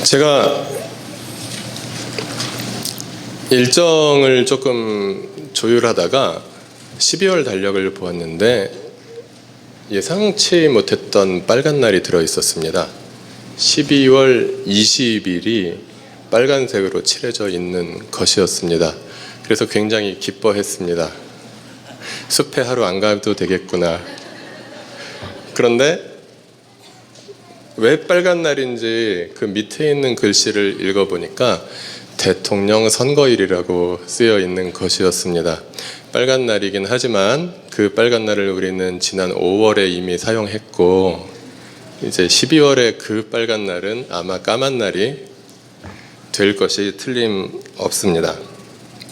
제가 일정을 조금 조율하다가 12월 달력을 보았는데 예상치 못했던 빨간 날이 들어 있었습니다. 12월 20일이 빨간색으로 칠해져 있는 것이었습니다. 그래서 굉장히 기뻐했습니다. 숲에 하루 안 가도 되겠구나. 그런데 왜 빨간 날인지 그 밑에 있는 글씨를 읽어보니까 대통령 선거일이라고 쓰여 있는 것이었습니다. 빨간 날이긴 하지만 그 빨간 날을 우리는 지난 5월에 이미 사용했고, 이제 12월에 그 빨간 날은 아마 까만 날이 될 것이 틀림없습니다.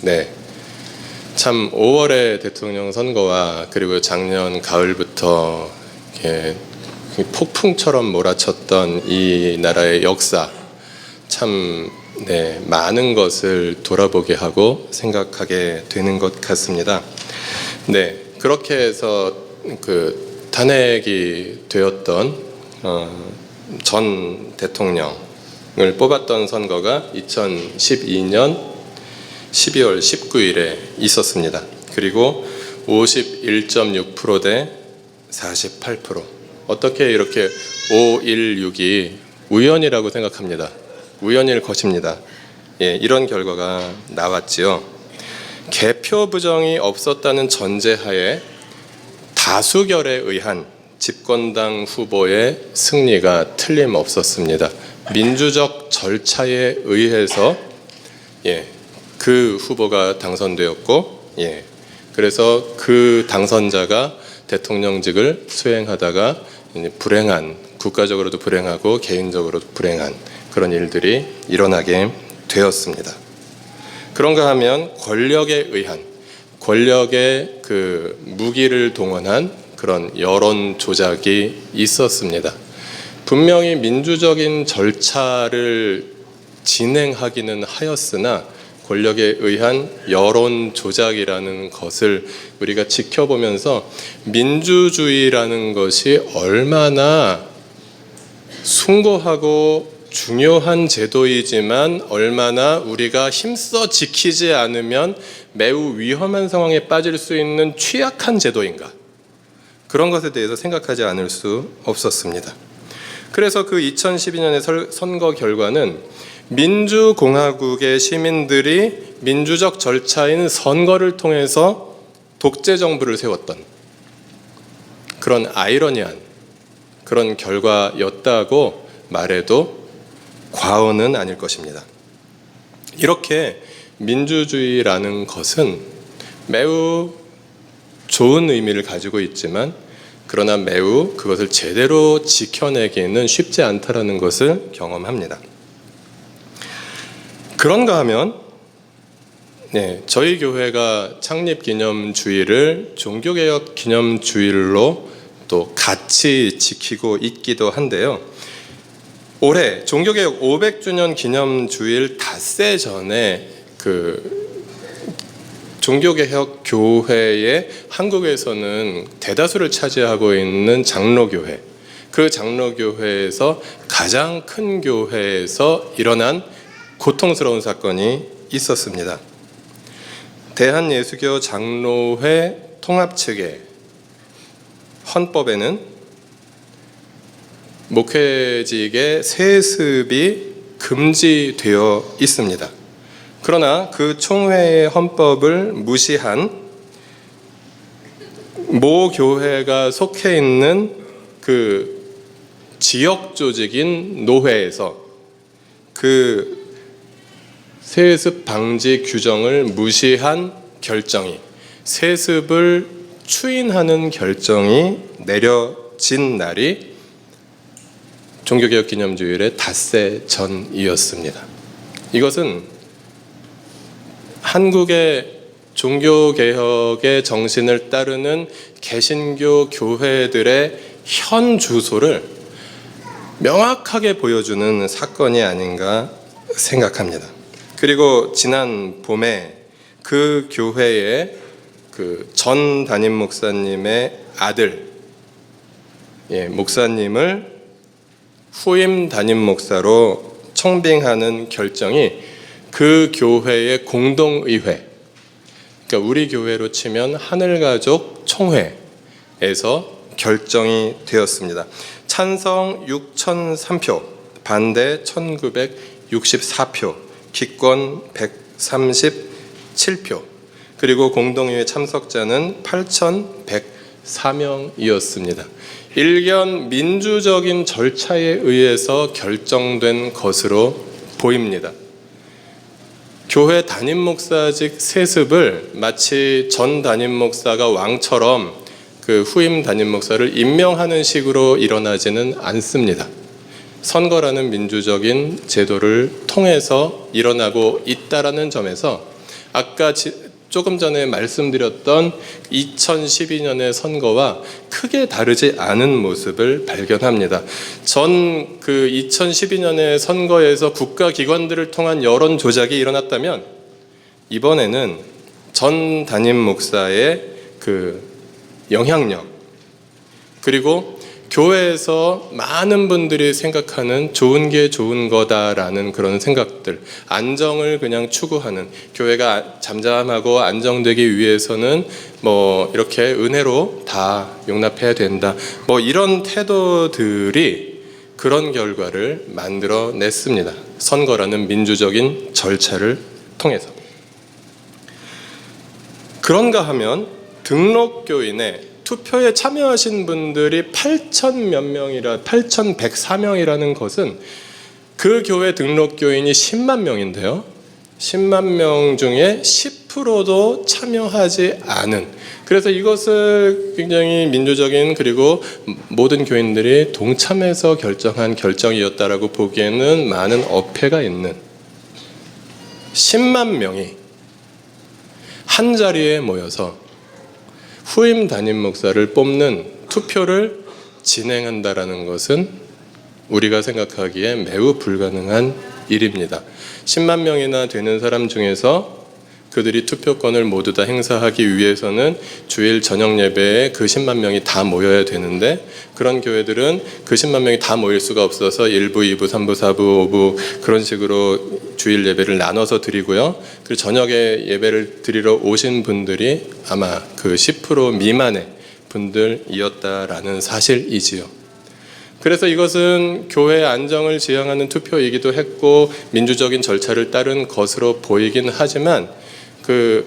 네. 참 5월의 대통령 선거와 그리고 작년 가을부터 이렇게 폭풍처럼 몰아쳤던 이 나라의 역사, 참 많은 것을 돌아보게 하고 생각하게 되는 것 같습니다. 네, 그렇게 해서 그 탄핵이 되었던 전 대통령을 뽑았던 선거가 2012년 12월 19일에 있었습니다. 그리고 51.6% 대 48%. 어떻게 이렇게 516이 우연이라고 생각합니다. 우연일 것입니다. 예, 이런 결과가 나왔지요. 개표 부정이 없었다는 전제하에 다수결에 의한 집권당 후보의 승리가 틀림없었습니다. 민주적 절차에 의해서 그 후보가 당선되었고, 그래서 그 당선자가 대통령직을 수행하다가 불행한, 국가적으로도 불행하고 개인적으로도 불행한 그런 일들이 일어나게 되었습니다. 그런가 하면 권력에 의한, 권력의 그 무기를 동원한 그런 여론 조작이 있었습니다. 분명히 민주적인 절차를 진행하기는 하였으나 권력에 의한 여론 조작이라는 것을 우리가 지켜보면서 민주주의라는 것이 얼마나 숭고하고 중요한 제도이지만 얼마나 우리가 힘써 지키지 않으면 매우 위험한 상황에 빠질 수 있는 취약한 제도인가, 그런 것에 대해서 생각하지 않을 수 없었습니다. 그래서 그 2012년의 선거 결과는 민주공화국의 시민들이 민주적 절차인 선거를 통해서 독재 정부를 세웠던 그런 아이러니한 그런 결과였다고 말해도 과언은 아닐 것입니다. 이렇게 민주주의라는 것은 매우 좋은 의미를 가지고 있지만 그러나 매우 그것을 제대로 지켜내기는 쉽지 않다라는 것을 경험합니다. 그런가 하면 저희 교회가 창립기념주일을 종교개혁 기념주일로 또 같이 지키고 있기도 한데요. 올해 종교개혁 500주년 기념주일 닷새 전에 그 종교개혁 교회에 한국에서는 대다수를 차지하고 있는 장로교회, 그 장로교회에서 가장 큰 교회에서 일어난 고통스러운 사건이 있었습니다. 대한예수교 장로회 통합 측의 헌법에는 목회직의 세습이 금지되어 있습니다. 그러나 그 총회의 헌법을 무시한 모 교회가 속해 있는 그 지역 조직인 노회에서 그 세습 방지 규정을 무시한 결정이, 세습을 추인하는 결정이 내려진 날이 종교개혁 기념주일의 닷새 전이었습니다. 이것은 한국의 종교개혁의 정신을 따르는 개신교 교회들의 현 주소를 명확하게 보여주는 사건이 아닌가 생각합니다. 그리고 지난 봄에 그 교회의 그 전 담임 목사님의 아들, 목사님을 후임 담임 목사로 청빙하는 결정이 그 교회의 공동의회, 그러니까 우리 교회로 치면 하늘가족 총회에서 결정이 되었습니다. 찬성 6,003표, 반대 1,964표, 기권 137표, 그리고 공동의회 참석자는 8,104명이었습니다. 일견 민주적인 절차에 의해서 결정된 것으로 보입니다. 교회 담임 목사직 세습을 마치 전 담임 목사가 왕처럼 그 후임 담임 목사를 임명하는 식으로 일어나지는 않습니다. 선거라는 민주적인 제도를 통해서 일어나고 있다라는 점에서 아까 조금 전에 말씀드렸던 2012년의 선거와 크게 다르지 않은 모습을 발견합니다. 전 그 2012년의 선거에서 국가기관들을 통한 여론 조작이 일어났다면 이번에는 전 담임 목사의 그 영향력, 그리고 교회에서 많은 분들이 생각하는 좋은 게 좋은 거다라는 그런 생각들, 안정을 그냥 추구하는, 교회가 잠잠하고 안정되기 위해서는 뭐 이렇게 은혜로 다 용납해야 된다, 뭐 이런 태도들이 그런 결과를 만들어냈습니다. 선거라는 민주적인 절차를 통해서. 그런가 하면 등록교인의 투표에 참여하신 분들이 8,104명이라는 것은 그 교회 등록교인이 10만 명인데요. 10만 명 중에 10%도 참여하지 않은, 그래서 이것을 굉장히 민주적인, 그리고 모든 교인들이 동참해서 결정한 결정이었다라고 보기에는 많은 어폐가 있는 10만 명이 한 자리에 모여서 후임 담임 목사를 뽑는 투표를 진행한다라는 것은 우리가 생각하기에 매우 불가능한 일입니다. 10만 명이나 되는 사람 중에서 그들이 투표권을 모두 다 행사하기 위해서는 주일 저녁 예배에 그 10만 명이 다 모여야 되는데, 그런 교회들은 그 10만 명이 다 모일 수가 없어서 1부, 2부, 3부, 4부, 5부 그런 식으로 주일 예배를 나눠서 드리고요. 그리고 저녁에 예배를 드리러 오신 분들이 아마 그 10% 미만의 분들이었다라는 사실이지요. 그래서 이것은 교회의 안정을 지향하는 투표이기도 했고 민주적인 절차를 따른 것으로 보이긴 하지만 그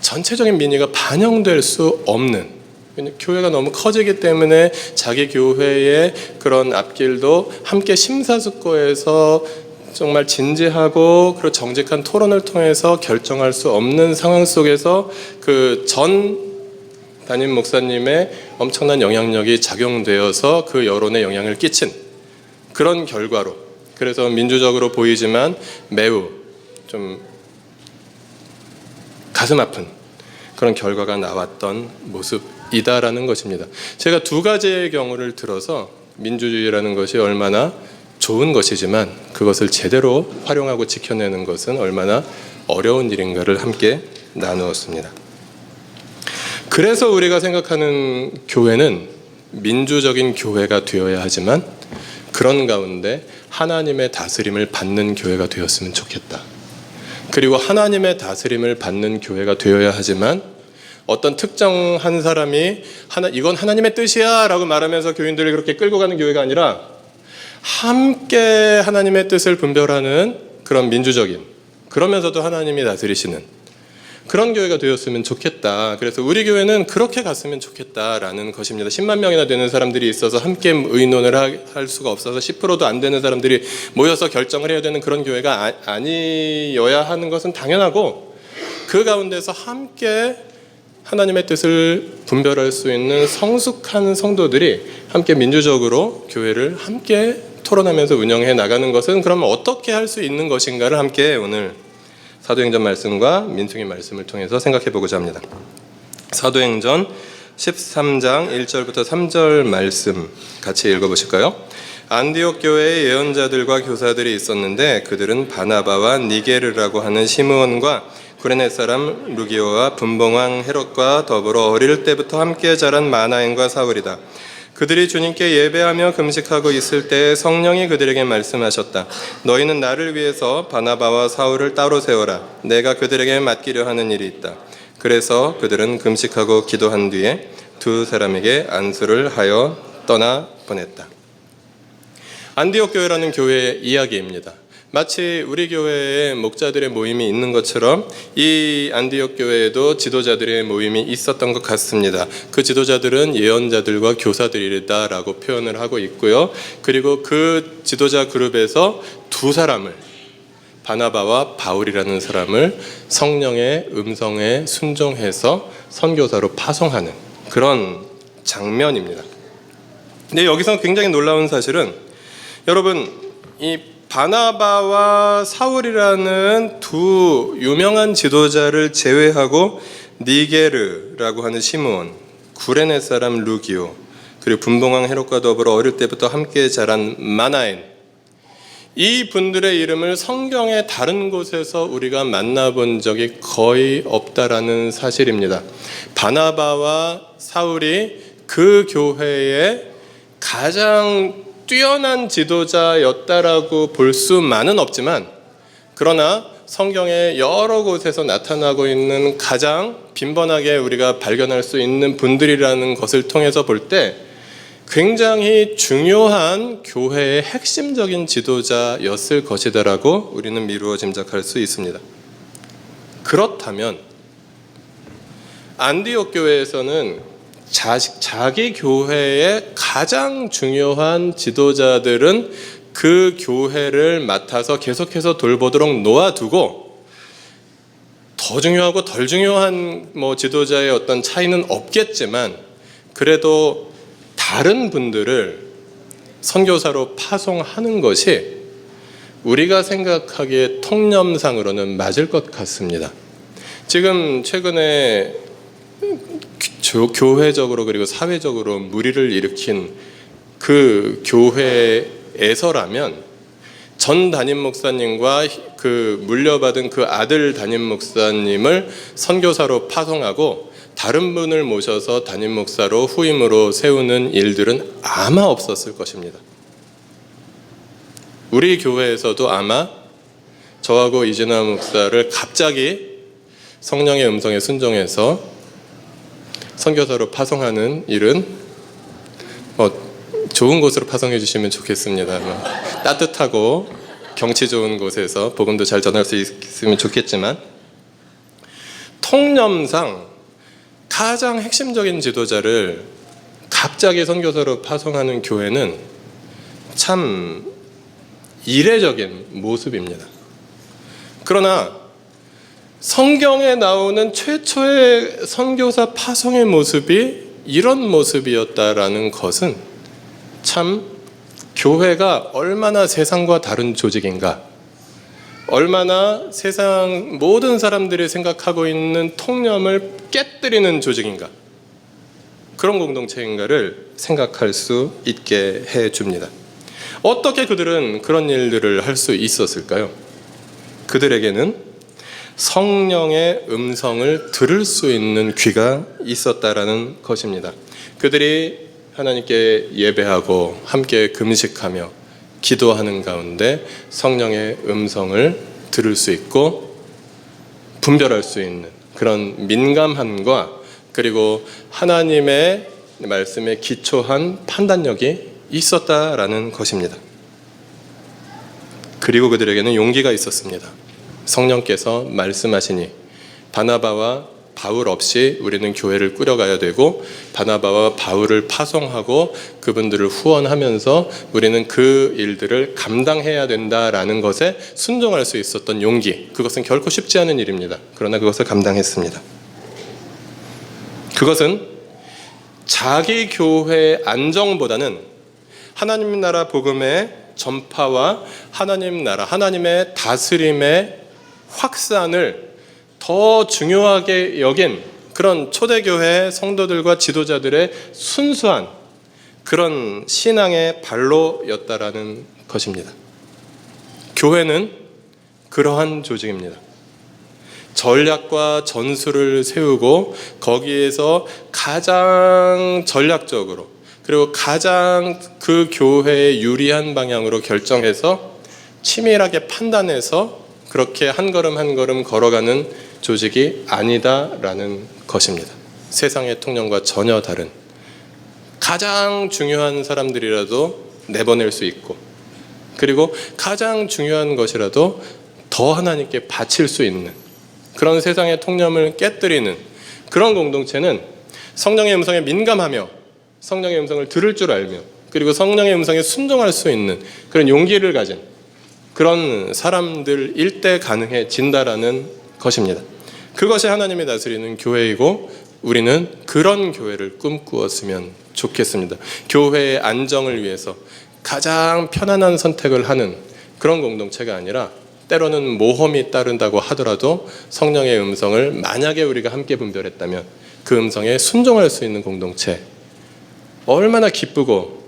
전체적인 민의가 반영될 수 없는, 교회가 너무 커지기 때문에 자기 교회의 그런 앞길도 함께 심사숙고해서 정말 진지하고 그리고 정직한 토론을 통해서 결정할 수 없는 상황 속에서 그 전 담임 목사님의 엄청난 영향력이 작용되어서 그 여론에 영향을 끼친 그런 결과로, 그래서 민주적으로 보이지만 매우 좀 가슴 아픈 그런 결과가 나왔던 모습이다라는 것입니다. 제가 두 가지의 경우를 들어서 민주주의라는 것이 얼마나 좋은 것이지만 그것을 제대로 활용하고 지켜내는 것은 얼마나 어려운 일인가를 함께 나누었습니다. 그래서 우리가 생각하는 교회는 민주적인 교회가 되어야 하지만 그런 가운데 하나님의 다스림을 받는 교회가 되었으면 좋겠다. 그리고 하나님의 다스림을 받는 교회가 되어야 하지만 어떤 특정한 사람이 이건 하나님의 뜻이야 라고 말하면서 교인들을 그렇게 끌고 가는 교회가 아니라 함께 하나님의 뜻을 분별하는 그런 민주적인, 그러면서도 하나님이 다스리시는 그런 교회가 되었으면 좋겠다. 그래서 우리 교회는 그렇게 갔으면 좋겠다라는 것입니다. 10만 명이나 되는 사람들이 있어서 함께 의논을 할 수가 없어서 10%도 안 되는 사람들이 모여서 결정을 해야 되는 그런 교회가 아니어야 하는 것은 당연하고, 그 가운데서 함께 하나님의 뜻을 분별할 수 있는 성숙한 성도들이 함께 민주적으로 교회를 함께 토론하면서 운영해 나가는 것은 그러면 어떻게 할 수 있는 것인가를 함께 오늘 사도행전 말씀과 민수기 말씀을 통해서 생각해 보고자 합니다. 사도행전 13장 1절부터 3절 말씀 같이 읽어보실까요? 안디옥 교회에 예언자들과 교사들이 있었는데 그들은 바나바와 니게르라고 하는 시므온과 구레네 사람 루기오와 분봉왕 헤롯과 더불어 어릴 때부터 함께 자란 마나엔과 사울이다. 그들이 주님께 예배하며 금식하고 있을 때 성령이 그들에게 말씀하셨다. 너희는 나를 위해서 바나바와 사울을 따로 세워라. 내가 그들에게 맡기려 하는 일이 있다. 그래서 그들은 금식하고 기도한 뒤에 두 사람에게 안수를 하여 떠나 보냈다. 안디옥 교회라는 교회의 이야기입니다. 마치 우리 교회에 목자들의 모임이 있는 것처럼 이 안디옥 교회에도 지도자들의 모임이 있었던 것 같습니다. 그 지도자들은 예언자들과 교사들이다라고 표현을 하고 있고요. 그리고 그 지도자 그룹에서 두 사람을, 바나바와 바울이라는 사람을 성령의 음성에 순종해서 선교사로 파송하는 그런 장면입니다. 근데 여기서 굉장히 놀라운 사실은, 여러분, 이 바나바와 사울이라는 두 유명한 지도자를 제외하고 니게르라고 하는 시므온, 구레네 사람 루기오, 그리고 분봉왕 헤롯과 더불어 어릴 때부터 함께 자란 마나엔, 이 분들의 이름을 성경의 다른 곳에서 우리가 만나본 적이 거의 없다라는 사실입니다. 바나바와 사울이 그 교회의 가장 뛰어난 지도자였다라고 볼 수만은 없지만, 그러나 성경의 여러 곳에서 나타나고 있는 가장 빈번하게 우리가 발견할 수 있는 분들이라는 것을 통해서 볼 때 굉장히 중요한 교회의 핵심적인 지도자였을 것이다라고 우리는 미루어 짐작할 수 있습니다. 그렇다면 안디옥 교회에서는 자기 교회의 가장 중요한 지도자들은 그 교회를 맡아서 계속해서 돌보도록 놓아두고, 더 중요하고 덜 중요한 지도자의 어떤 차이는 없겠지만 그래도 다른 분들을 선교사로 파송하는 것이 우리가 생각하기에 통념상으로는 맞을 것 같습니다. 지금 최근에 교회적으로 그리고 사회적으로 무리를 일으킨 그 교회에서라면 전 담임 목사님과 그 물려받은 그 아들 담임 목사님을 선교사로 파송하고 다른 분을 모셔서 담임 목사로 후임으로 세우는 일들은 아마 없었을 것입니다. 우리 교회에서도 아마 저하고 이진아 목사를 갑자기 성령의 음성에 순종해서 선교사로 파송하는 일은 좋은 곳으로 파송해 주시면 좋겠습니다. 따뜻하고 경치 좋은 곳에서 복음도 잘 전할 수 있으면 좋겠지만, 통념상 가장 핵심적인 지도자를 갑자기 선교사로 파송하는 교회는 참 이례적인 모습입니다. 그러나 성경에 나오는 최초의 선교사 파송의 모습이 이런 모습이었다라는 것은 참 교회가 얼마나 세상과 다른 조직인가, 얼마나 세상 모든 사람들이 생각하고 있는 통념을 깨뜨리는 조직인가, 그런 공동체인가를 생각할 수 있게 해줍니다. 어떻게 그들은 그런 일들을 할 수 있었을까요? 그들에게는 성령의 음성을 들을 수 있는 귀가 있었다라는 것입니다. 그들이 하나님께 예배하고 함께 금식하며 기도하는 가운데 성령의 음성을 들을 수 있고 분별할 수 있는 그런 민감함과, 그리고 하나님의 말씀에 기초한 판단력이 있었다라는 것입니다. 그리고 그들에게는 용기가 있었습니다. 성령께서 말씀하시니 바나바와 바울 없이 우리는 교회를 꾸려가야 되고, 바나바와 바울을 파송하고 그분들을 후원하면서 우리는 그 일들을 감당해야 된다라는 것에 순종할 수 있었던 용기, 그것은 결코 쉽지 않은 일입니다. 그러나 그것을 감당했습니다. 그것은 자기 교회의 안정보다는 하나님 나라 복음의 전파와 하나님 나라, 하나님의 다스림의 확산을 더 중요하게 여긴 그런 초대교회 성도들과 지도자들의 순수한 그런 신앙의 발로였다라는 것입니다. 교회는 그러한 조직입니다. 전략과 전술을 세우고 거기에서 가장 전략적으로 그리고 가장 그 교회에 유리한 방향으로 결정해서 치밀하게 판단해서 그렇게 한 걸음 한 걸음 걸어가는 조직이 아니다라는 것입니다. 세상의 통념과 전혀 다른, 가장 중요한 사람들이라도 내보낼 수 있고, 그리고 가장 중요한 것이라도 더 하나님께 바칠 수 있는 그런 세상의 통념을 깨뜨리는 그런 공동체는 성령의 음성에 민감하며 성령의 음성을 들을 줄 알며 그리고 성령의 음성에 순종할 수 있는 그런 용기를 가진 그런 사람들일 때 가능해진다라는 것입니다. 그것이 하나님이 다스리는 교회이고 우리는 그런 교회를 꿈꾸었으면 좋겠습니다. 교회의 안정을 위해서 가장 편안한 선택을 하는 그런 공동체가 아니라 때로는 모험이 따른다고 하더라도 성령의 음성을 만약에 우리가 함께 분별했다면 그 음성에 순종할 수 있는 공동체, 얼마나 기쁘고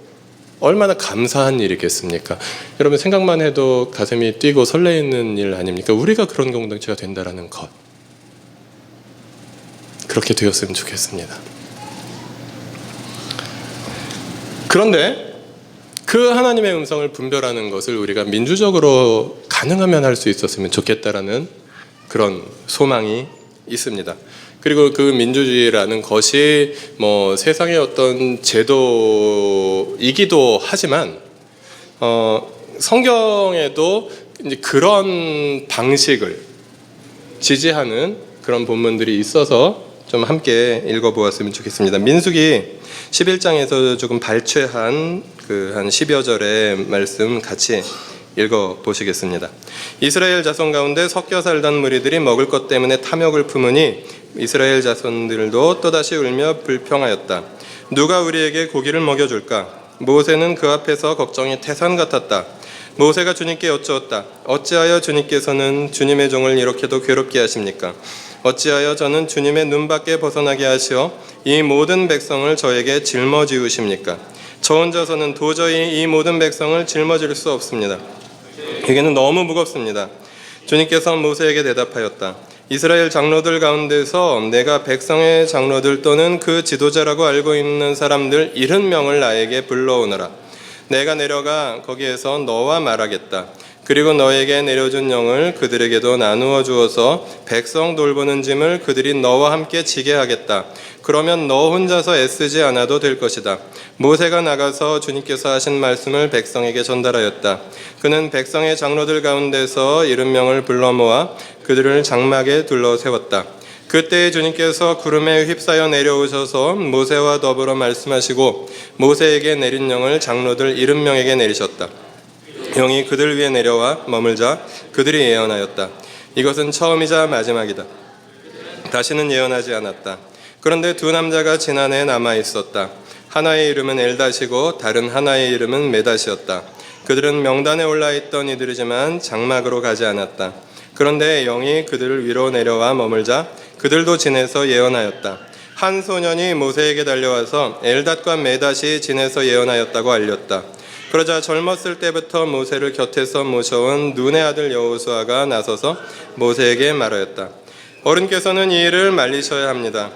얼마나 감사한 일이겠습니까? 여러분 생각만 해도 가슴이 뛰고 설레이는 일 아닙니까? 우리가 그런 공동체가 된다라는 것, 그렇게 되었으면 좋겠습니다. 그런데 그 하나님의 음성을 분별하는 것을 우리가 민주적으로 가능하면 할 수 있었으면 좋겠다라는 그런 소망이 있습니다. 그리고 그 민주주의라는 것이 뭐 세상의 어떤 제도이기도 하지만 성경에도 이제 그런 방식을 지지하는 그런 본문들이 있어서 좀 함께 읽어보았으면 좋겠습니다. 민수기 11장에서 조금 발췌한 그 한 10여 절의 말씀 같이 읽어보시겠습니다. 이스라엘 자손 가운데 섞여 살던 무리들이 먹을 것 때문에 탐욕을 품으니 이스라엘 자손들도 또다시 울며 불평하였다. 누가 우리에게 고기를 먹여줄까? 모세는 그 앞에서 걱정이 태산 같았다. 모세가 주님께 여쭈었다. 어찌하여 주님께서는 주님의 종을 이렇게도 괴롭게 하십니까? 어찌하여 저는 주님의 눈밖에 벗어나게 하시어 이 모든 백성을 저에게 짊어지우십니까? 저 혼자서는 도저히 이 모든 백성을 짊어질 수 없습니다. 에게는 너무 무겁습니다. 주님께서 모세에게 대답하였다. 이스라엘 장로들 가운데서 내가 백성의 장로들 또는 그 지도자라고 알고 있는 사람들 70명을 나에게 불러오너라. 내가 내려가 거기에서 너와 말하겠다. 그리고 너에게 내려준 영을 그들에게도 나누어 주어서 백성 돌보는 짐을 그들이 너와 함께 지게 하겠다. 그러면 너 혼자서 애쓰지 않아도 될 것이다. 모세가 나가서 주님께서 하신 말씀을 백성에게 전달하였다. 그는 백성의 장로들 가운데서 70명을 불러 모아 그들을 장막에 둘러 세웠다. 그때 주님께서 구름에 휩싸여 내려오셔서 모세와 더불어 말씀하시고 모세에게 내린 영을 장로들 70명에게 내리셨다. 영이 그들 위에 내려와 머물자 그들이 예언하였다. 이것은 처음이자 마지막이다. 다시는 예언하지 않았다. 그런데 두 남자가 지난해 남아 있었다. 하나의 이름은 엘닷이고 다른 하나의 이름은 메닷이었다. 그들은 명단에 올라있던 이들이지만 장막으로 가지 않았다. 그런데 영이 그들을 위로 내려와 머물자 그들도 진에서 예언하였다. 한 소년이 모세에게 달려와서 엘닷과 메닷이 진에서 예언하였다고 알렸다. 그러자 젊었을 때부터 모세를 곁에서 모셔온 눈의 아들 여호수아가 나서서 모세에게 말하였다. 어른께서는 이 일을 말리셔야 합니다.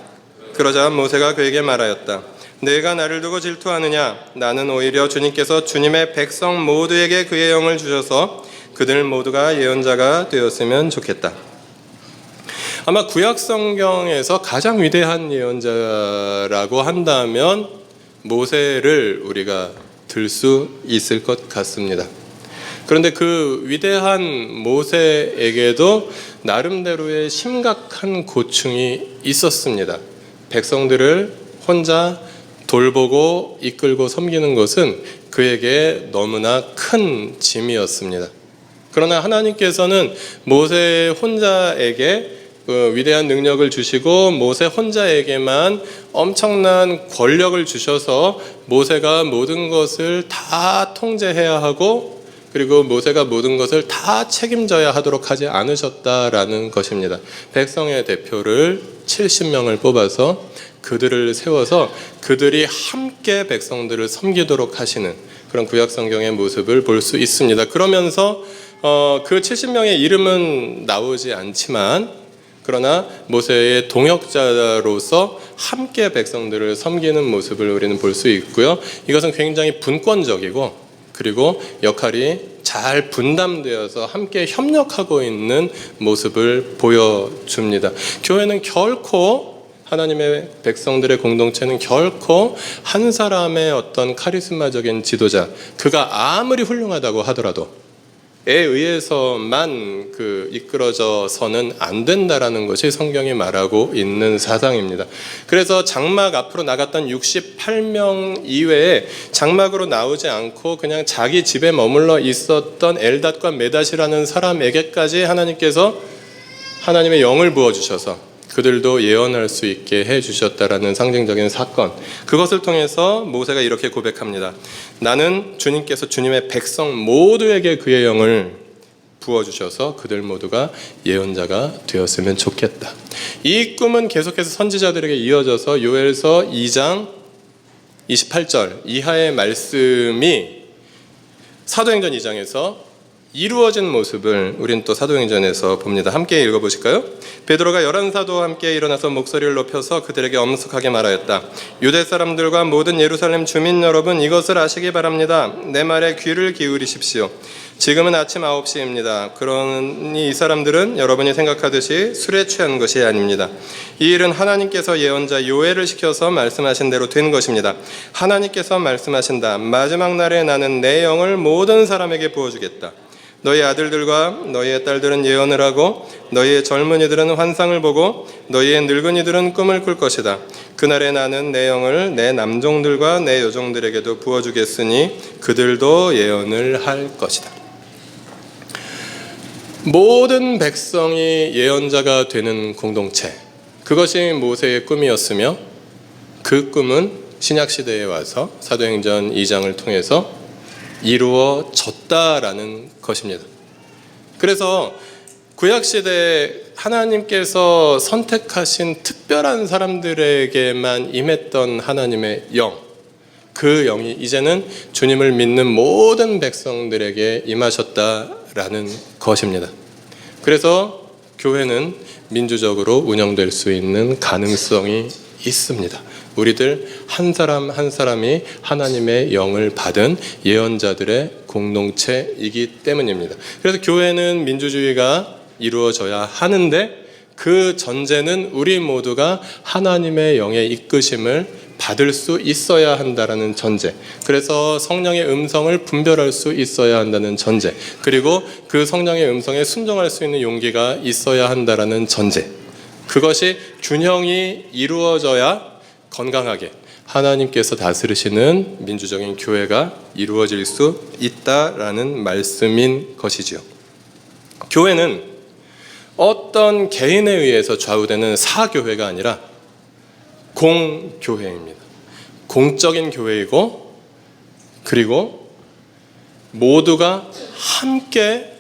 그러자 모세가 그에게 말하였다. 내가 나를 두고 질투하느냐? 나는 오히려 주님께서 주님의 백성 모두에게 그의 영을 주셔서 그들 모두가 예언자가 되었으면 좋겠다. 아마 구약 성경에서 가장 위대한 예언자라고 한다면 모세를 우리가 들 수 있을 것 같습니다. 그런데 그 위대한 모세에게도 나름대로의 심각한 고충이 있었습니다. 백성들을 혼자 돌보고 이끌고 섬기는 것은 그에게 너무나 큰 짐이었습니다. 그러나 하나님께서는 모세 혼자에게 그 위대한 능력을 주시고 모세 혼자에게만 엄청난 권력을 주셔서 모세가 모든 것을 다 통제해야 하고 그리고 모세가 모든 것을 다 책임져야 하도록 하지 않으셨다라는 것입니다. 백성의 대표를 70명을 뽑아서 그들을 세워서 그들이 함께 백성들을 섬기도록 하시는 그런 구약 성경의 모습을 볼 수 있습니다. 그러면서 그 70명의 이름은 나오지 않지만 그러나 모세의 동역자로서 함께 백성들을 섬기는 모습을 우리는 볼 수 있고요. 이것은 굉장히 분권적이고 그리고 역할이 잘 분담되어서 함께 협력하고 있는 모습을 보여줍니다. 교회는 결코 하나님의 백성들의 공동체는 결코 한 사람의 어떤 카리스마적인 지도자, 그가 아무리 훌륭하다고 하더라도 에 의해서만 이끌어져서는 안 된다라는 것이 성경이 말하고 있는 사상입니다. 그래서 장막 앞으로 나갔던 68명 이외에 장막으로 나오지 않고 그냥 자기 집에 머물러 있었던 엘닷과 메닷이라는 사람에게까지 하나님께서 하나님의 영을 부어주셔서 그들도 예언할 수 있게 해주셨다라는 상징적인 사건, 그것을 통해서 모세가 이렇게 고백합니다. 나는 주님께서 주님의 백성 모두에게 그의 영을 부어주셔서 그들 모두가 예언자가 되었으면 좋겠다. 이 꿈은 계속해서 선지자들에게 이어져서 요엘서 2장 28절 이하의 말씀이 사도행전 2장에서 이루어진 모습을 우리는 또 사도행전에서 봅니다. 함께 읽어보실까요? 베드로가 11사도와 함께 일어나서 목소리를 높여서 그들에게 엄숙하게 말하였다. 유대 사람들과 모든 예루살렘 주민 여러분, 이것을 아시기 바랍니다. 내 말에 귀를 기울이십시오. 지금은 아침 9시입니다. 그러니 이 사람들은 여러분이 생각하듯이 술에 취한 것이 아닙니다. 이 일은 하나님께서 예언자 요엘을 시켜서 말씀하신 대로 된 것입니다. 하나님께서 말씀하신다. 마지막 날에 나는 내 영을 모든 사람에게 부어주겠다. 너희 아들들과 너희의 딸들은 예언을 하고 너희의 젊은이들은 환상을 보고 너희의 늙은이들은 꿈을 꿀 것이다. 그날에 나는 내 영을 내 남종들과 내 여종들에게도 부어주겠으니 그들도 예언을 할 것이다. 모든 백성이 예언자가 되는 공동체, 그것이 모세의 꿈이었으며 그 꿈은 신약시대에 와서 사도행전 2장을 통해서 이루어졌다라는 것입니다. 그래서 구약시대에 하나님께서 선택하신 특별한 사람들에게만 임했던 하나님의 영, 그 영이 이제는 주님을 믿는 모든 백성들에게 임하셨다라는 것입니다. 그래서 교회는 민주적으로 운영될 수 있는 가능성이 있습니다. 우리들 한 사람 한 사람이 하나님의 영을 받은 예언자들의 공동체이기 때문입니다. 그래서 교회는 민주주의가 이루어져야 하는데 그 전제는 우리 모두가 하나님의 영의 이끄심을 받을 수 있어야 한다는 전제, 그래서 성령의 음성을 분별할 수 있어야 한다는 전제, 그리고 그 성령의 음성에 순종할 수 있는 용기가 있어야 한다는 전제, 그것이 균형이 이루어져야 건강하게 하나님께서 다스리시는 민주적인 교회가 이루어질 수 있다라는 말씀인 것이지요. 교회는 어떤 개인에 의해서 좌우되는 사교회가 아니라 공교회입니다. 공적인 교회이고 그리고 모두가 함께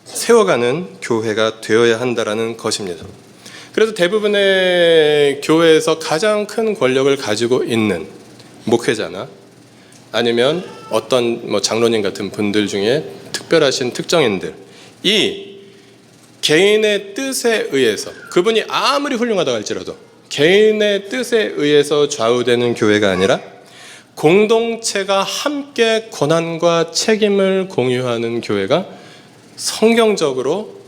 세워가는 교회가 되어야 한다는 것입니다. 그래서 대부분의 교회에서 가장 큰 권력을 가지고 있는 목회자나 아니면 어떤 장로님 같은 분들 중에 특별하신 특정인들, 이 개인의 뜻에 의해서, 그분이 아무리 훌륭하다고 할지라도 개인의 뜻에 의해서 좌우되는 교회가 아니라 공동체가 함께 권한과 책임을 공유하는 교회가 성경적으로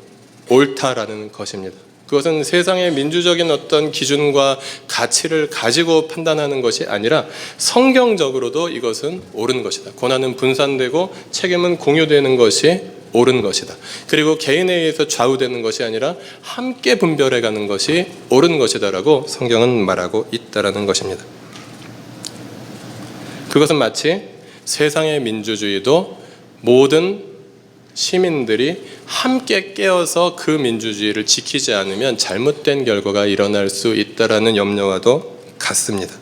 옳다라는 것입니다. 그것은 세상의 민주적인 어떤 기준과 가치를 가지고 판단하는 것이 아니라 성경적으로도 이것은 옳은 것이다. 권한은 분산되고 책임은 공유되는 것이 옳은 것이다. 그리고 개인에 의해서 좌우되는 것이 아니라 함께 분별해가는 것이 옳은 것이다라고 성경은 말하고 있다라는 것입니다. 그것은 마치 세상의 민주주의도 모든 시민들이 함께 깨어서 그 민주주의를 지키지 않으면 잘못된 결과가 일어날 수 있다라는 염려와도 같습니다.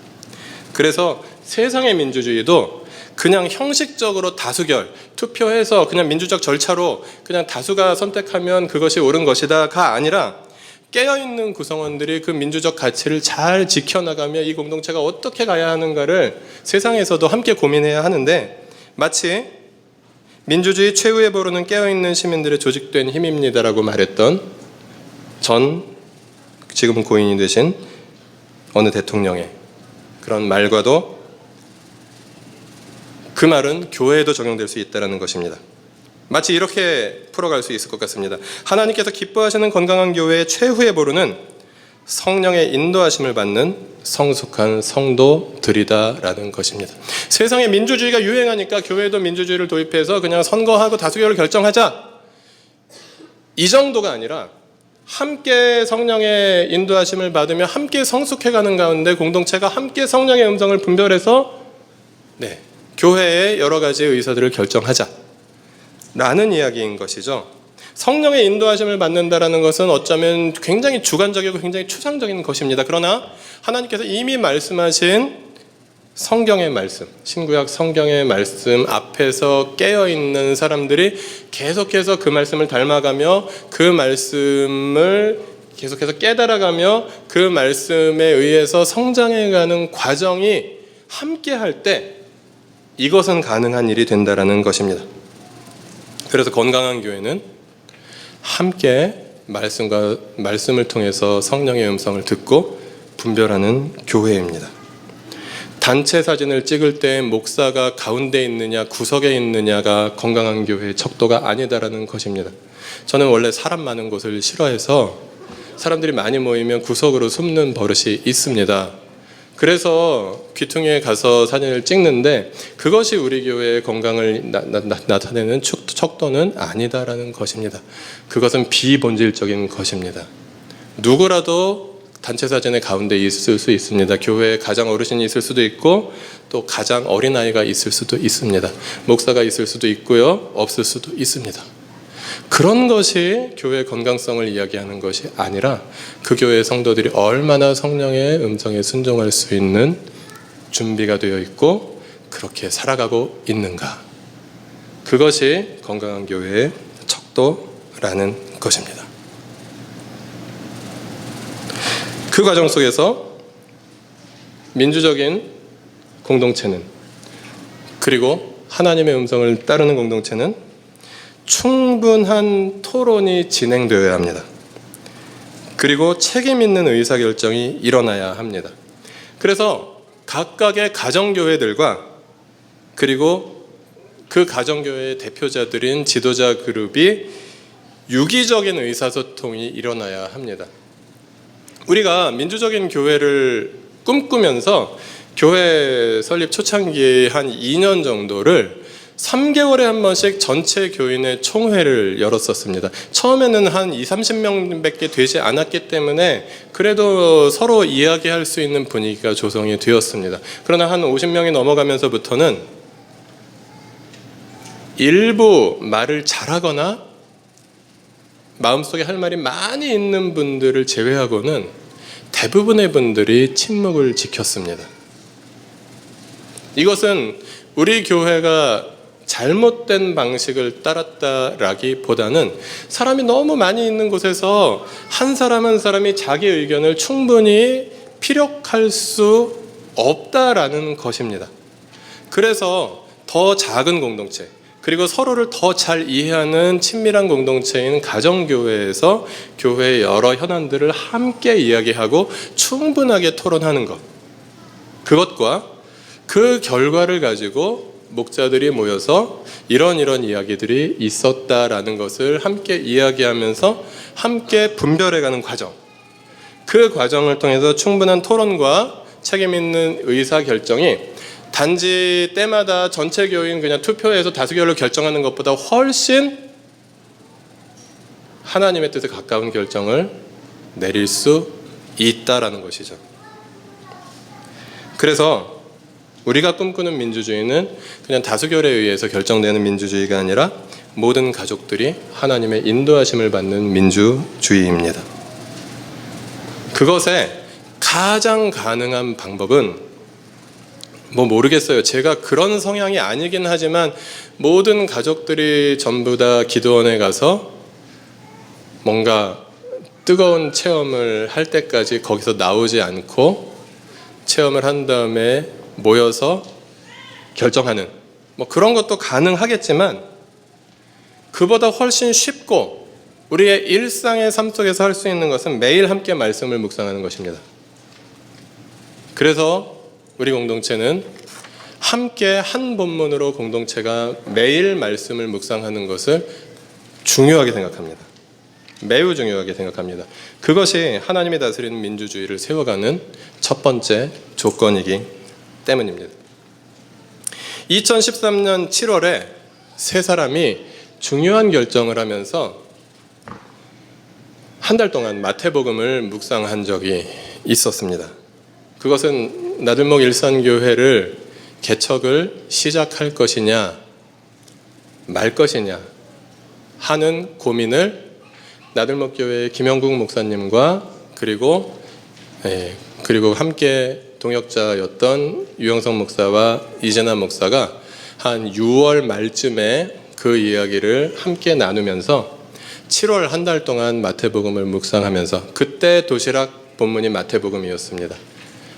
그래서 세상의 민주주의도 그냥 형식적으로 다수결, 투표해서 그냥 민주적 절차로 그냥 다수가 선택하면 그것이 옳은 것이다가 아니라 깨어있는 구성원들이 그 민주적 가치를 잘 지켜나가며 이 공동체가 어떻게 가야 하는가를 세상에서도 함께 고민해야 하는데, 마치 민주주의 최후의 보루는 깨어있는 시민들의 조직된 힘입니다라고 말했던 전 지금 고인이 되신 어느 대통령의 그런 말과도 그 말은 교회에도 적용될 수 있다는 것입니다. 마치 이렇게 풀어갈 수 있을 것 같습니다. 하나님께서 기뻐하시는 건강한 교회의 최후의 보루는 성령의 인도하심을 받는 성숙한 성도들이다라는 것입니다. 세상에 민주주의가 유행하니까 교회도 민주주의를 도입해서 그냥 선거하고 다수결을 결정하자, 이 정도가 아니라 함께 성령의 인도하심을 받으며 함께 성숙해가는 가운데 공동체가 함께 성령의 음성을 분별해서 교회의 여러 가지 의사들을 결정하자라는 이야기인 것이죠. 성령의 인도하심을 받는다라는 것은 어쩌면 굉장히 주관적이고 굉장히 추상적인 것입니다. 그러나 하나님께서 이미 말씀하신 성경의 말씀, 신구약 성경의 말씀 앞에서 깨어있는 사람들이 계속해서 그 말씀을 닮아가며 그 말씀을 계속해서 깨달아가며 그 말씀에 의해서 성장해가는 과정이 함께 할 때 이것은 가능한 일이 된다라는 것입니다. 그래서 건강한 교회는 함께 말씀을 통해서 성령의 음성을 듣고 분별하는 교회입니다. 단체 사진을 찍을 때 목사가 가운데 있느냐 구석에 있느냐가 건강한 교회의 척도가 아니다라는 것입니다. 저는 원래 사람 많은 곳을 싫어해서 사람들이 많이 모이면 구석으로 숨는 버릇이 있습니다. 그래서 귀퉁이에 가서 사진을 찍는데 그것이 우리 교회의 건강을 나타내는 척도는 아니다라는 것입니다. 그것은 비본질적인 것입니다. 누구라도 단체 사진의 가운데 있을 수 있습니다. 교회에 가장 어르신이 있을 수도 있고 또 가장 어린아이가 있을 수도 있습니다. 목사가 있을 수도 있고요, 없을 수도 있습니다. 그런 것이 교회의 건강성을 이야기하는 것이 아니라 그 교회의 성도들이 얼마나 성령의 음성에 순종할 수 있는 준비가 되어 있고 그렇게 살아가고 있는가, 그것이 건강한 교회의 척도라는 것입니다. 그 과정 속에서 민주적인 공동체는, 그리고 하나님의 음성을 따르는 공동체는 충분한 토론이 진행되어야 합니다. 그리고 책임 있는 의사결정이 일어나야 합니다. 그래서 각각의 가정교회들과 그리고 그 가정교회의 대표자들인 지도자 그룹이 유기적인 의사소통이 일어나야 합니다. 우리가 민주적인 교회를 꿈꾸면서 교회 설립 초창기에 한 2년 정도를 3개월에 한 번씩 전체 교인의 총회를 열었었습니다. 처음에는 한 20-30명밖에 되지 않았기 때문에 그래도 서로 이야기할 수 있는 분위기가 조성이 되었습니다. 그러나 한 50명이 넘어가면서부터는 일부 말을 잘하거나 마음속에 할 말이 많이 있는 분들을 제외하고는 대부분의 분들이 침묵을 지켰습니다. 이것은 우리 교회가 잘못된 방식을 따랐다라기보다는 사람이 너무 많이 있는 곳에서 한 사람 한 사람이 자기 의견을 충분히 피력할 수 없다라는 것입니다. 그래서 더 작은 공동체, 그리고 서로를 더 잘 이해하는 친밀한 공동체인 가정교회에서 교회의 여러 현안들을 함께 이야기하고 충분하게 토론하는 것, 그것과 그 결과를 가지고 목자들이 모여서 이런 이야기들이 있었다라는 것을 함께 이야기하면서 함께 분별해가는 과정, 그 과정을 통해서 충분한 토론과 책임 있는 의사결정이 단지 때마다 전체 교인 그냥 투표해서 다수결로 결정하는 것보다 훨씬 하나님의 뜻에 가까운 결정을 내릴 수 있다라는 것이죠. 그래서 우리가 꿈꾸는 민주주의는 그냥 다수결에 의해서 결정되는 민주주의가 아니라 모든 가족들이 하나님의 인도하심을 받는 민주주의입니다. 그것에 가장 가능한 방법은 모르겠어요. 제가 그런 성향이 아니긴 하지만 모든 가족들이 전부 다 기도원에 가서 뭔가 뜨거운 체험을 할 때까지 거기서 나오지 않고 체험을 한 다음에 모여서 결정하는 그런 것도 가능하겠지만 그보다 훨씬 쉽고 우리의 일상의 삶 속에서 할 수 있는 것은 매일 함께 말씀을 묵상하는 것입니다. 그래서 우리 공동체는 함께 한 본문으로 공동체가 매일 말씀을 묵상하는 것을 중요하게 생각합니다. 매우 중요하게 생각합니다. 그것이 하나님이 다스리는 민주주의를 세워가는 첫 번째 조건이기 때문입니다. 2013년 7월에 세 사람이 중요한 결정을 하면서 한 달 동안 마태복음을 묵상한 적이 있었습니다. 그것은 나들목 일산교회를 개척을 시작할 것이냐 말 것이냐 하는 고민을 나들목교회의 김영국 목사님과 그리고 함께 동역자였던 유영석 목사와 이재남 목사가 한 6월 말쯤에 그 이야기를 함께 나누면서 7월 한 달 동안 마태복음을 묵상하면서, 그때 도시락 본문이 마태복음이었습니다.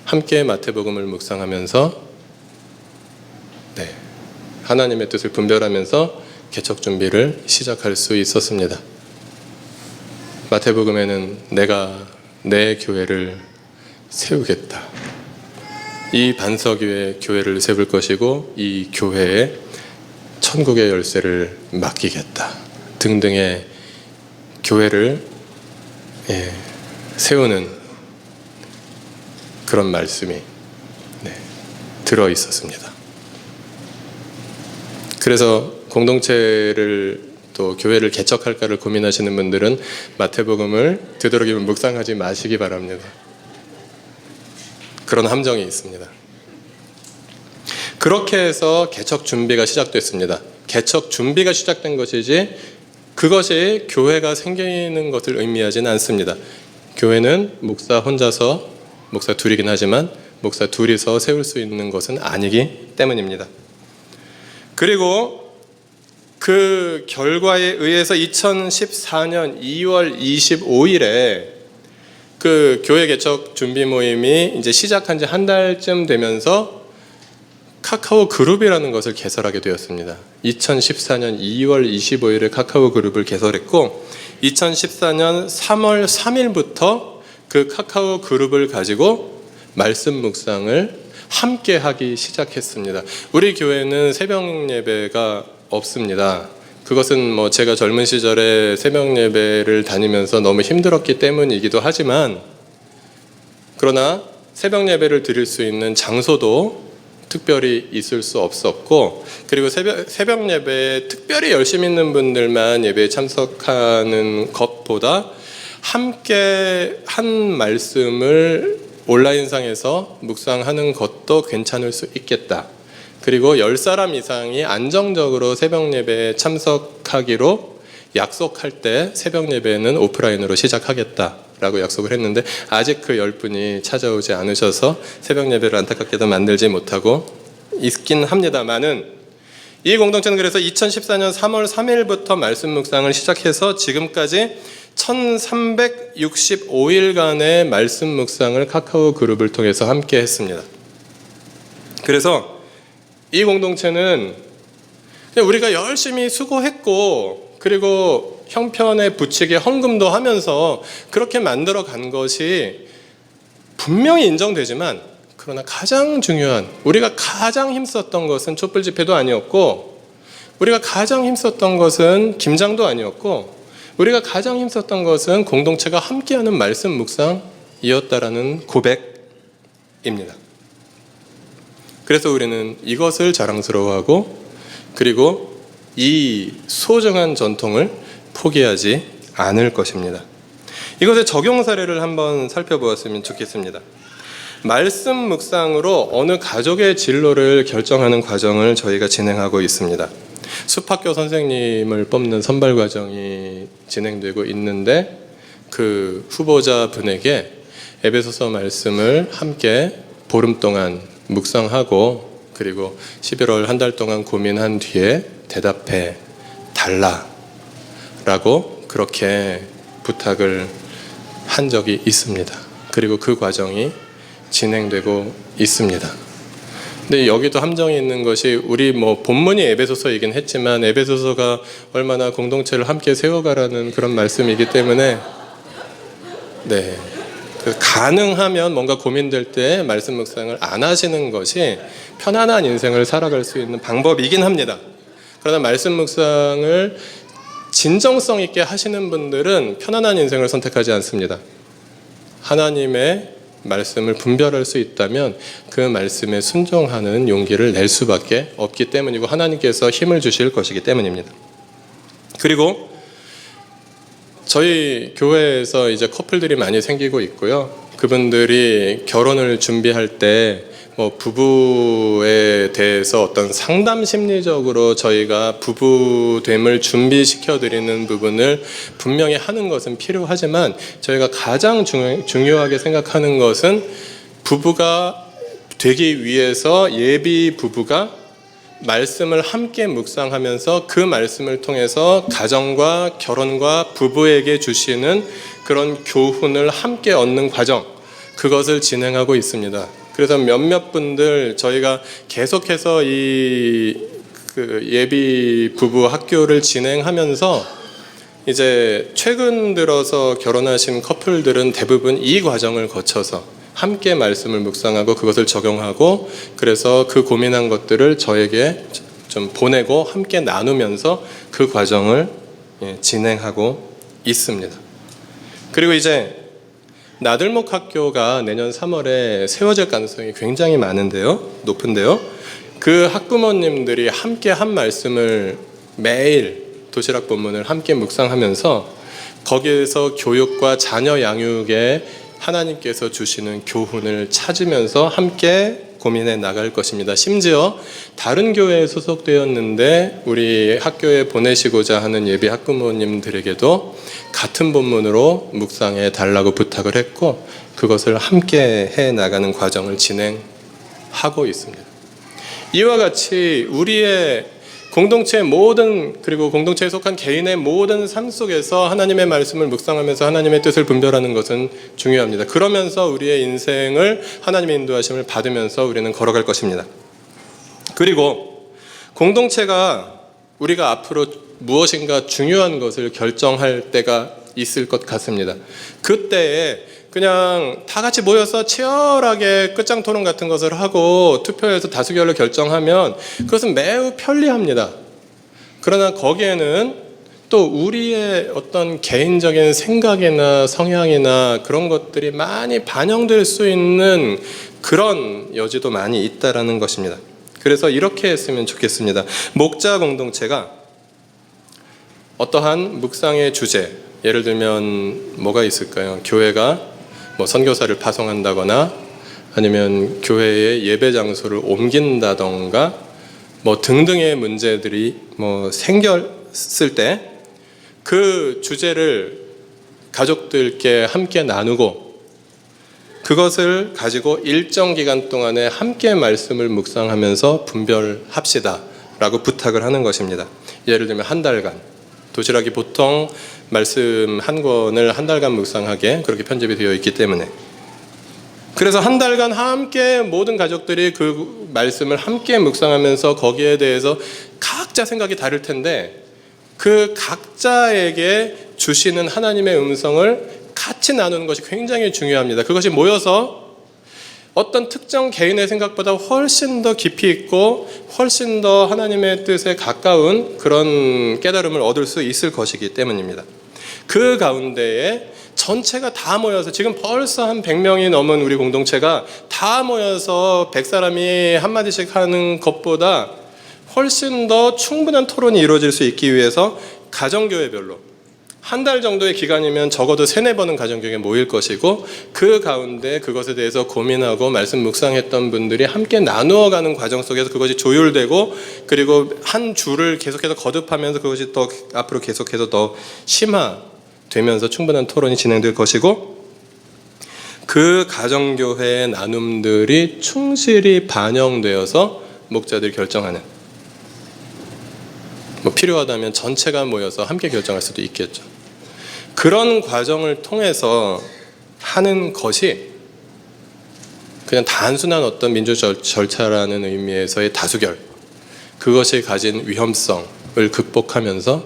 함께 마태복음을 묵상하면서 하나님의 뜻을 분별하면서 개척 준비를 시작할 수 있었습니다. 마태복음에는 내가 내 교회를 세우겠다, 이 반석 위에 교회를 세울 것이고 이 교회에 천국의 열쇠를 맡기겠다 등등의 교회를 세우는 그런 말씀이 들어 있었습니다. 그래서 공동체를 또 교회를 개척할까를 고민하시는 분들은 마태복음을 되도록이면 묵상하지 마시기 바랍니다. 그런 함정이 있습니다. 그렇게 해서 개척 준비가 시작됐습니다. 개척 준비가 시작된 것이지 그것이 교회가 생기는 것을 의미하지는 않습니다. 교회는 목사 혼자서, 목사 둘이긴 하지만 목사 둘이서 세울 수 있는 것은 아니기 때문입니다. 그리고 그 결과에 의해서 2014년 2월 25일에 그 교회 개척 준비 모임이 이제 시작한 지 한 달쯤 되면서 카카오 그룹이라는 것을 개설하게 되었습니다. 2014년 2월 25일에 카카오 그룹을 개설했고 2014년 3월 3일부터 그 카카오 그룹을 가지고 말씀 묵상을 함께 하기 시작했습니다. 우리 교회는 새벽 예배가 없습니다. 그것은 제가 젊은 시절에 새벽 예배를 다니면서 너무 힘들었기 때문이기도 하지만, 그러나 새벽 예배를 드릴 수 있는 장소도 특별히 있을 수 없었고, 그리고 새벽 예배에 특별히 열심히 있는 분들만 예배에 참석하는 것보다 함께 한 말씀을 온라인상에서 묵상하는 것도 괜찮을 수 있겠다. 그리고 10사람 이상이 안정적으로 새벽 예배에 참석하기로 약속할 때 새벽 예배는 오프라인으로 시작하겠다라고 약속을 했는데, 아직 그 10분이 찾아오지 않으셔서 새벽 예배를 안타깝게도 만들지 못하고 있긴 합니다만은, 이 공동체는 그래서 2014년 3월 3일부터 말씀 묵상을 시작해서 지금까지 1365일간의 말씀 묵상을 카카오 그룹을 통해서 함께 했습니다. 그래서 이 공동체는 그냥 우리가 열심히 수고했고, 그리고 형편에 부치게 헌금도 하면서 그렇게 만들어 간 것이 분명히 인정되지만, 그러나 가장 중요한, 우리가 가장 힘썼던 것은 촛불 집회도 아니었고, 우리가 가장 힘썼던 것은 김장도 아니었고, 우리가 가장 힘썼던 것은 공동체가 함께하는 말씀 묵상이었다라는 고백입니다. 그래서 우리는 이것을 자랑스러워하고, 그리고 이 소중한 전통을 포기하지 않을 것입니다. 이것의 적용 사례를 한번 살펴보았으면 좋겠습니다. 말씀 묵상으로 어느 가족의 진로를 결정하는 과정을 저희가 진행하고 있습니다. 숲학교 선생님을 뽑는 선발 과정이 진행되고 있는데, 그 후보자분에게 에베소서 말씀을 함께 보름 동안 묵상하고, 그리고 11월 한 달 동안 고민한 뒤에 대답해 달라라고 그렇게 부탁을 한 적이 있습니다. 그리고 그 과정이 진행되고 있습니다. 근데 여기도 함정이 있는 것이 우리 뭐 본문이 에베소서이긴 했지만 에베소서가 얼마나 공동체를 함께 세워가라는 그런 말씀이기 때문에 네. 가능하면 뭔가 고민될 때 말씀 묵상을 안 하시는 것이 편안한 인생을 살아갈 수 있는 방법이긴 합니다. 그러나 말씀 묵상을 진정성 있게 하시는 분들은 편안한 인생을 선택하지 않습니다. 하나님의 말씀을 분별할 수 있다면 그 말씀에 순종하는 용기를 낼 수밖에 없기 때문이고 하나님께서 힘을 주실 것이기 때문입니다. 그리고 저희 교회에서 이제 커플들이 많이 생기고 있고요. 그분들이 결혼을 준비할 때 뭐 부부에 대해서 어떤 상담 심리적으로 저희가 부부됨을 준비시켜 드리는 부분을 분명히 하는 것은 필요하지만 저희가 가장 중요하게 생각하는 것은 부부가 되기 위해서 예비 부부가 말씀을 함께 묵상하면서 그 말씀을 통해서 가정과 결혼과 부부에게 주시는 그런 교훈을 함께 얻는 과정, 그것을 진행하고 있습니다. 그래서 몇몇 분들 저희가 계속해서 그 예비 부부 학교를 진행하면서 이제 최근 들어서 결혼하신 커플들은 대부분 이 과정을 거쳐서 함께 말씀을 묵상하고 그것을 적용하고 그래서 그 고민한 것들을 저에게 좀 보내고 함께 나누면서 그 과정을 진행하고 있습니다. 그리고 이제 나들목 학교가 내년 3월에 세워질 가능성이 굉장히 높은데요. 그 학부모님들이 함께 한 말씀을 매일 도시락 본문을 함께 묵상하면서 거기에서 교육과 자녀 양육에 하나님께서 주시는 교훈을 찾으면서 함께 고민해 나갈 것입니다. 심지어 다른 교회에 소속되었는데 우리 학교에 보내시고자 하는 예비 학부모님들에게도 같은 본문으로 묵상해 달라고 부탁을 했고 그것을 함께 해 나가는 과정을 진행하고 있습니다. 이와 같이 우리의 공동체의 모든 그리고 공동체에 속한 개인의 모든 삶 속에서 하나님의 말씀을 묵상하면서 하나님의 뜻을 분별하는 것은 중요합니다. 그러면서 우리의 인생을 하나님의 인도하심을 받으면서 우리는 걸어갈 것입니다. 그리고 공동체가 우리가 앞으로 무엇인가 중요한 것을 결정할 때가 있을 것 같습니다. 그때에 그냥 다 같이 모여서 치열하게 끝장 토론 같은 것을 하고 투표해서 다수결로 결정하면 그것은 매우 편리합니다. 그러나 거기에는 또 우리의 어떤 개인적인 생각이나 성향이나 그런 것들이 많이 반영될 수 있는 그런 여지도 많이 있다라는 것입니다. 그래서 이렇게 했으면 좋겠습니다. 목자 공동체가 어떠한 묵상의 주제, 예를 들면 뭐가 있을까요? 교회가 뭐 선교사를 파송한다거나 아니면 교회의 예배 장소를 옮긴다던가 뭐 등등의 문제들이 뭐 생겼을 때 그 주제를 가족들께 함께 나누고 그것을 가지고 일정 기간 동안에 함께 말씀을 묵상하면서 분별합시다 라고 부탁을 하는 것입니다. 예를 들면 한 달간 도시락이 보통 말씀 한 권을 한 달간 묵상하게 그렇게 편집이 되어 있기 때문에 그래서 한 달간 함께 모든 가족들이 그 말씀을 함께 묵상하면서 거기에 대해서 각자 생각이 다를 텐데 그 각자에게 주시는 하나님의 음성을 같이 나누는 것이 굉장히 중요합니다. 그것이 모여서 어떤 특정 개인의 생각보다 훨씬 더 깊이 있고 훨씬 더 하나님의 뜻에 가까운 그런 깨달음을 얻을 수 있을 것이기 때문입니다. 그 가운데에 전체가 다 모여서 지금 벌써 한 100명이 넘은 우리 공동체가 다 모여서 100사람이 한마디씩 하는 것보다 훨씬 더 충분한 토론이 이루어질 수 있기 위해서 가정교회별로 한 달 정도의 기간이면 적어도 3-4번은 가정교회에 모일 것이고 그 가운데 그것에 대해서 고민하고 말씀 묵상했던 분들이 함께 나누어가는 과정 속에서 그것이 조율되고 그리고 한 줄을 계속해서 거듭하면서 그것이 더 앞으로 계속해서 더 심화되면서 충분한 토론이 진행될 것이고 그 가정교회의 나눔들이 충실히 반영되어서 목자들이 결정하는 뭐 필요하다면 전체가 모여서 함께 결정할 수도 있겠죠. 그런 과정을 통해서 하는 것이 그냥 단순한 어떤 민주 절차라는 의미에서의 다수결, 그것이 가진 위험성을 극복하면서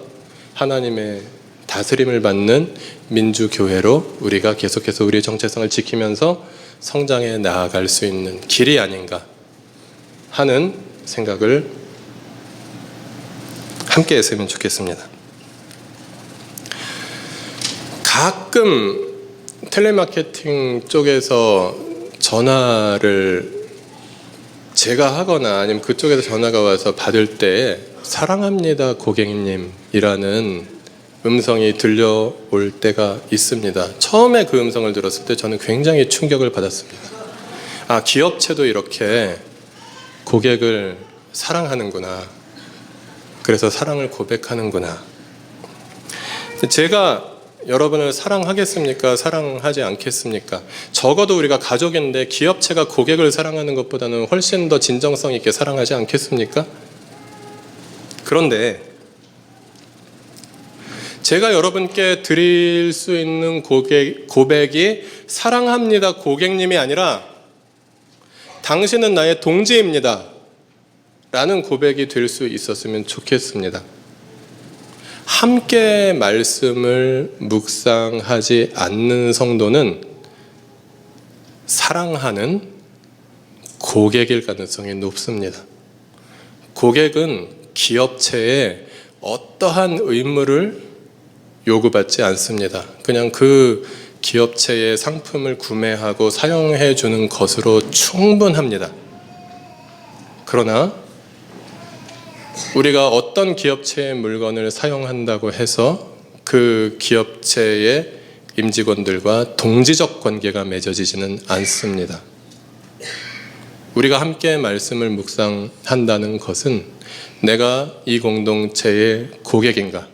하나님의 다스림을 받는 민주교회로 우리가 계속해서 우리의 정체성을 지키면서 성장해 나아갈 수 있는 길이 아닌가 하는 생각을 함께 했으면 좋겠습니다. 가끔 텔레마케팅 쪽에서 전화를 제가 하거나 아니면 그쪽에서 전화가 와서 받을 때 사랑합니다 고객님이라는 음성이 들려올 때가 있습니다. 처음에 그 음성을 들었을 때 저는 굉장히 충격을 받았습니다. 아, 기업체도 이렇게 고객을 사랑하는구나. 그래서 사랑을 고백하는구나. 제가 여러분을 사랑하겠습니까? 사랑하지 않겠습니까? 적어도 우리가 가족인데 기업체가 고객을 사랑하는 것보다는 훨씬 더 진정성 있게 사랑하지 않겠습니까? 그런데 제가 여러분께 드릴 수 있는 고백이 사랑합니다 고객님이 아니라 당신은 나의 동지입니다 라는 고백이 될 수 있었으면 좋겠습니다. 함께 말씀을 묵상하지 않는 성도는 사랑하는 고객일 가능성이 높습니다. 고객은 기업체에 어떠한 의무를 요구받지 않습니다. 그냥 그 기업체의 상품을 구매하고 사용해 주는 것으로 충분합니다. 그러나 우리가 어떤 기업체의 물건을 사용한다고 해서 그 기업체의 임직원들과 동지적 관계가 맺어지지는 않습니다. 우리가 함께 말씀을 묵상한다는 것은 내가 이 공동체의 고객인가?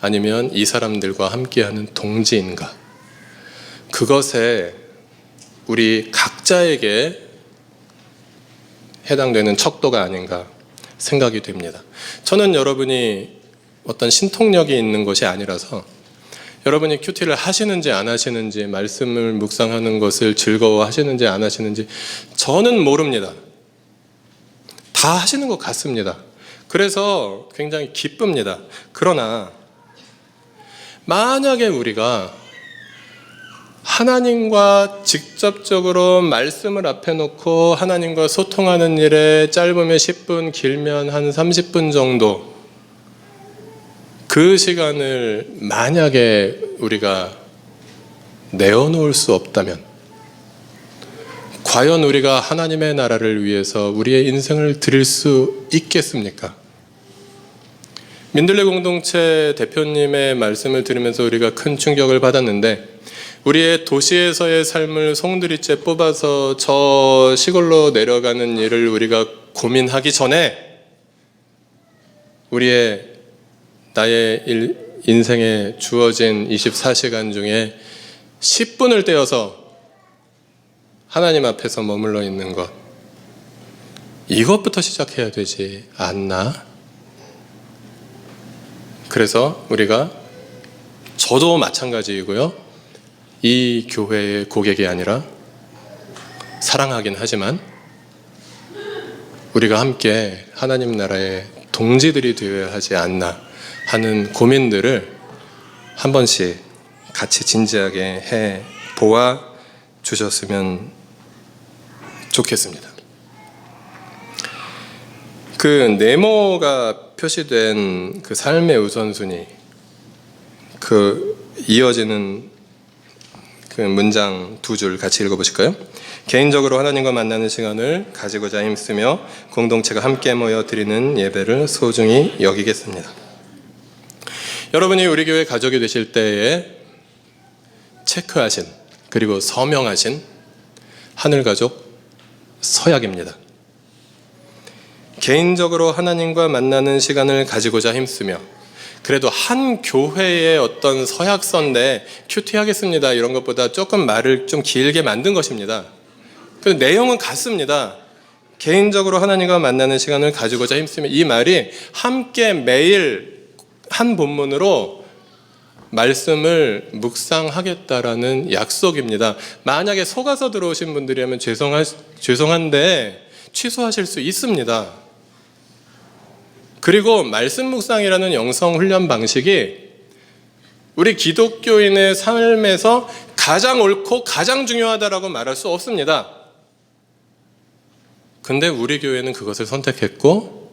아니면 이 사람들과 함께하는 동지인가? 그것에 우리 각자에게 해당되는 척도가 아닌가 생각이 됩니다. 저는 여러분이 어떤 신통력이 있는 것이 아니라서 여러분이 큐티를 하시는지 안 하시는지, 말씀을 묵상하는 것을 즐거워하시는지 안 하시는지 저는 모릅니다. 다 하시는 것 같습니다. 그래서 굉장히 기쁩니다. 그러나 만약에 우리가 하나님과 직접적으로 말씀을 앞에 놓고 하나님과 소통하는 일에 짧으면 10분, 길면 한 30분 정도 그 시간을 만약에 우리가 내어놓을 수 없다면 과연 우리가 하나님의 나라를 위해서 우리의 인생을 드릴 수 있겠습니까? 민들레 공동체 대표님의 말씀을 들으면서 우리가 큰 충격을 받았는데 우리의 도시에서의 삶을 송두리째 뽑아서 저 시골로 내려가는 일을 우리가 고민하기 전에 나의 인생에 주어진 24시간 중에 10분을 떼어서 하나님 앞에서 머물러 있는 것, 이것부터 시작해야 되지 않나? 그래서 우리가 저도 마찬가지이고요. 이 교회의 고객이 아니라 사랑하긴 하지만 우리가 함께 하나님 나라의 동지들이 되어야 하지 않나 하는 고민들을 한 번씩 같이 진지하게 해 보아 주셨으면 좋겠습니다. 그 네모가 표시된 그 삶의 우선순위, 그 이어지는 그 문장 두 줄 같이 읽어보실까요? 개인적으로 하나님과 만나는 시간을 가지고자 힘쓰며 공동체가 함께 모여 드리는 예배를 소중히 여기겠습니다. 여러분이 우리 교회 가족이 되실 때에 체크하신 그리고 서명하신 하늘가족 서약입니다. 개인적으로 하나님과 만나는 시간을 가지고자 힘쓰며, 그래도 한 교회의 어떤 서약서인데 큐티 하겠습니다 이런 것보다 조금 말을 좀 길게 만든 것입니다. 그 내용은 같습니다. 개인적으로 하나님과 만나는 시간을 가지고자 힘쓰며, 이 말이 함께 매일 한 본문으로 말씀을 묵상하겠다라는 약속입니다. 만약에 속아서 들어오신 분들이라면 죄송한데 취소하실 수 있습니다. 그리고 말씀 묵상이라는 영성 훈련 방식이 우리 기독교인의 삶에서 가장 옳고 가장 중요하다라고 말할 수 없습니다. 근데 우리 교회는 그것을 선택했고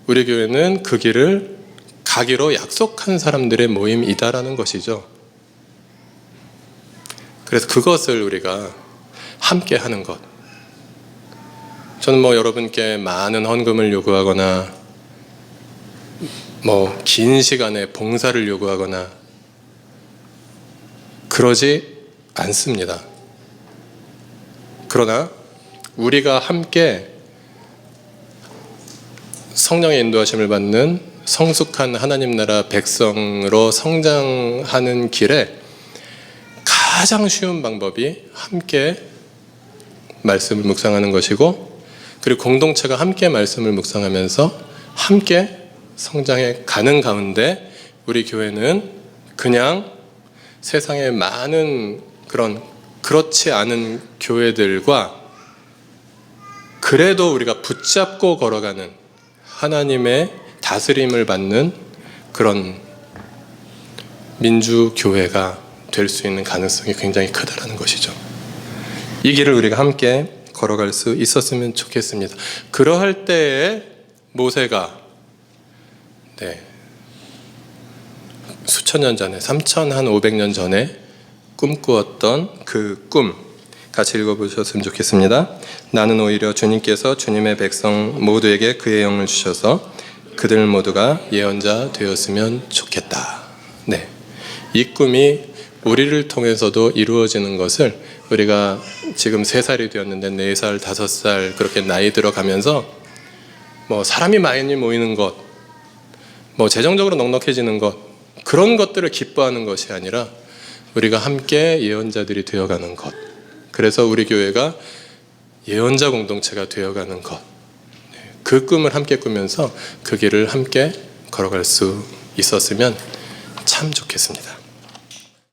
우리 교회는 그 길을 가기로 약속한 사람들의 모임이다라는 것이죠. 그래서 그것을 우리가 함께 하는 것. 저는 여러분께 많은 헌금을 요구하거나 긴 시간의 봉사를 요구하거나 그러지 않습니다. 그러나 우리가 함께 성령의 인도하심을 받는 성숙한 하나님 나라 백성으로 성장하는 길에 가장 쉬운 방법이 함께 말씀을 묵상하는 것이고, 그리고 공동체가 함께 말씀을 묵상하면서 함께 성장해 가는 가운데 우리 교회는 그냥 세상의 많은 그렇지 않은 교회들과 그래도 우리가 붙잡고 걸어가는 하나님의 다스림을 받는 그런 민주교회가 될 수 있는 가능성이 굉장히 크다라는 것이죠. 이 길을 우리가 함께 걸어갈 수 있었으면 좋겠습니다. 그러할 때에 모세가 수천 년 전에 3,500년 전에 꿈꾸었던 그 꿈 같이 읽어보셨으면 좋겠습니다. 나는 오히려 주님께서 주님의 백성 모두에게 그의 영을 주셔서 그들 모두가 예언자 되었으면 좋겠다. 이 꿈이 우리를 통해서도 이루어지는 것을 우리가 지금 3살이 되었는데 4살, 5살 그렇게 나이 들어가면서 사람이 많이 모이는 것, 재정적으로 넉넉해지는 것, 그런 것들을 기뻐하는 것이 아니라 우리가 함께 예언자들이 되어가는 것, 그래서 우리 교회가 예언자 공동체가 되어가는 것, 그 꿈을 함께 꾸면서 그 길을 함께 걸어갈 수 있었으면 참 좋겠습니다.